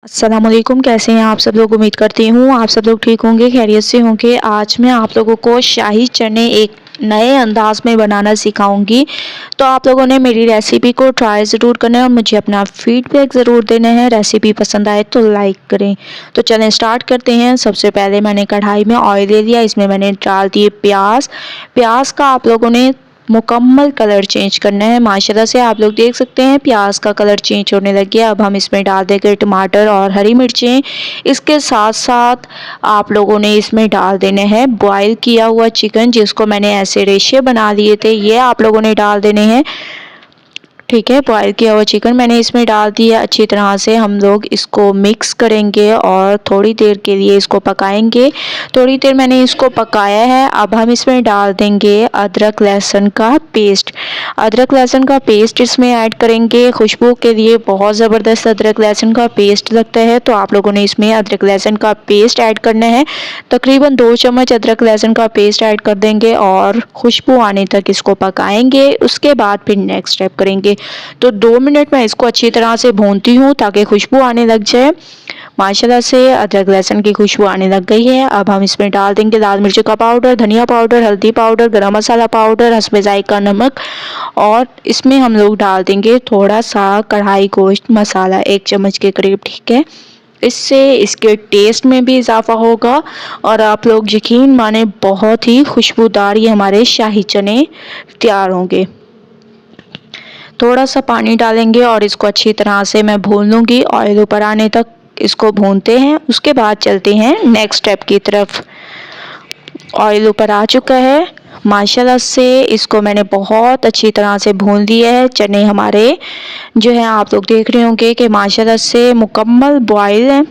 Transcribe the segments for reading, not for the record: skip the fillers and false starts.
अस्सलामुअलैकुम, कैसे हैं आप सब लोग। उम्मीद करती हूँ आप सब लोग ठीक होंगे, खैरियत से होंगे। आज मैं आप लोगों को शाही चने एक नए अंदाज में बनाना सिखाऊंगी। तो आप लोगों ने मेरी रेसिपी को ट्राई ज़रूर करना है और मुझे अपना फीडबैक ज़रूर देना है। रेसिपी पसंद आए तो लाइक करें। तो चलें स्टार्ट करते हैं। सबसे पहले मैंने कढ़ाई में ऑयल ले लिया, इसमें मैंने डाल दिए प्याज। प्याज का आप लोगों ने मुकम्मल कलर चेंज करना है। माशाल्लाह से आप लोग देख सकते हैं प्याज का कलर चेंज होने लग गया। अब हम इसमें डाल देंगे टमाटर और हरी मिर्चें। इसके साथ साथ आप लोगों ने इसमें डाल देने हैं बॉईल किया हुआ चिकन, जिसको मैंने ऐसे रेशे बना लिए थे, ये आप लोगों ने डाल देने हैं। ठीक है, बॉयल किया हुआ चिकन मैंने इसमें डाल दिया। अच्छी तरह से हम लोग इसको मिक्स करेंगे और थोड़ी देर के लिए इसको पकाएंगे। थोड़ी देर मैंने इसको पकाया है। अब हम इसमें डाल देंगे अदरक लहसुन का पेस्ट। अदरक लहसुन का पेस्ट इसमें ऐड करेंगे। खुशबू के लिए बहुत ज़बरदस्त अदरक लहसुन का पेस्ट लगता है, तो आप लोगों ने इसमें अदरक लहसुन का पेस्ट ऐड करना है। तकरीबन 2 चम्मच अदरक लहसुन का पेस्ट ऐड कर देंगे और खुशबू आने तक इसको पकाएंगे। उसके बाद फिर नेक्स्ट स्टेप करेंगे। तो 2 मिनट मैं इसको अच्छी तरह से भूनती हूँ ताकि खुशबू आने लग जाए। माशाल्लाह से अदरक लहसुन की खुशबू आने लग गई है। अब हम इसमें डाल देंगे लाल मिर्च का पाउडर, धनिया पाउडर, हल्दी पाउडर, गरम मसाला पाउडर, हस्बे जायका नमक, और इसमें हम लोग डाल देंगे थोड़ा सा कढ़ाई गोश्त मसाला, 1 चम्मच के करीब। ठीक है, इससे इसके टेस्ट में भी इजाफा होगा और आप लोग यकीन माने बहुत ही खुशबूदार ये हमारे शाही चने तैयार होंगे। थोड़ा सा पानी डालेंगे और इसको अच्छी तरह से मैं भून लूँगी। ऑयल ऊपर आने तक इसको भूनते हैं। उसके बाद चलते हैं नेक्स्ट स्टेप की तरफ। ऑयल ऊपर आ चुका है माशाल्लाह से। इसको मैंने बहुत अच्छी तरह से भून लिया है। चने हमारे जो है आप लोग देख रहे होंगे कि माशाल्लाह से मुकम्मल बॉयल है।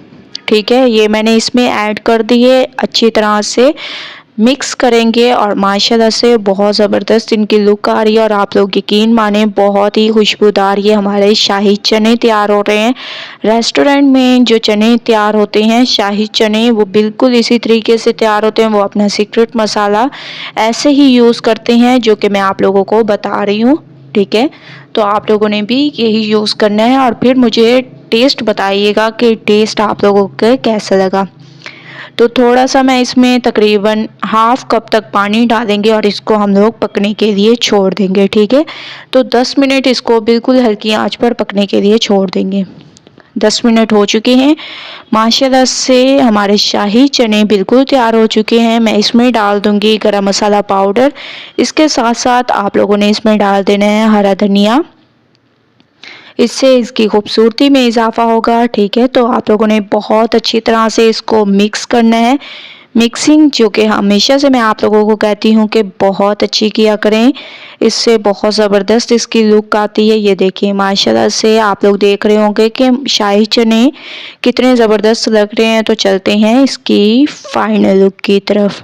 ठीक है, ये मैंने इसमें ऐड कर दिए। अच्छी तरह से मिक्स करेंगे और माशाल्लाह से बहुत ज़बरदस्त इनकी लुक आ रही है और आप लोग यकीन माने बहुत ही खुशबूदार ये हमारे शाही चने तैयार हो रहे हैं। रेस्टोरेंट में जो चने तैयार होते हैं शाही चने, वो बिल्कुल इसी तरीके से तैयार होते हैं। वो अपना सीक्रेट मसाला ऐसे ही यूज़ करते हैं जो कि मैं आप लोगों को बता रही हूँ। ठीक है, तो आप लोगों ने भी यही यूज़ करना है और फिर मुझे टेस्ट बताइएगा कि टेस्ट आप लोगों को कैसा लगा। तो थोड़ा सा मैं इसमें तकरीबन हाफ कप तक पानी डालेंगे और इसको हम लोग पकने के लिए छोड़ देंगे। ठीक है, तो 10 मिनट इसको बिल्कुल हल्की आंच पर पकने के लिए छोड़ देंगे। 10 मिनट हो चुके हैं। माशाल्लाह से हमारे शाही चने बिल्कुल तैयार हो चुके हैं। मैं इसमें डाल दूंगी गरम मसाला पाउडर। इसके साथ साथ आप लोगों ने इसमें डाल देना है हरा धनिया, इससे इसकी खूबसूरती में इजाफा होगा। ठीक है, तो आप लोगों ने बहुत अच्छी तरह से इसको मिक्स करना है। मिक्सिंग जो कि हमेशा से मैं आप लोगों को कहती हूँ कि बहुत अच्छी किया करें, इससे बहुत ज़बरदस्त इसकी लुक आती है। ये देखिए माशाल्लाह से आप लोग देख रहे होंगे कि शाही चने कितने ज़बरदस्त लग रहे हैं। तो चलते हैं इसकी फाइनल लुक की तरफ।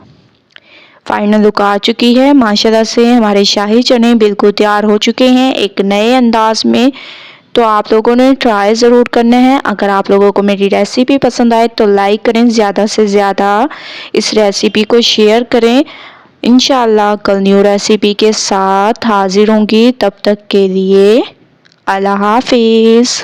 फाइनल लुक आ चुकी है माशाल्लाह से। हमारे शाही चने बिल्कुल तैयार हो चुके हैं एक नए अंदाज में। तो आप लोगों ने ट्राई ज़रूर करना है। अगर आप लोगों को मेरी रेसिपी पसंद आए तो लाइक करें, ज़्यादा से ज़्यादा इस रेसिपी को शेयर करें। इंशाअल्लाह कल न्यू रेसिपी के साथ हाजिर होंगी। तब तक के लिए अल्लाह हाफिज़।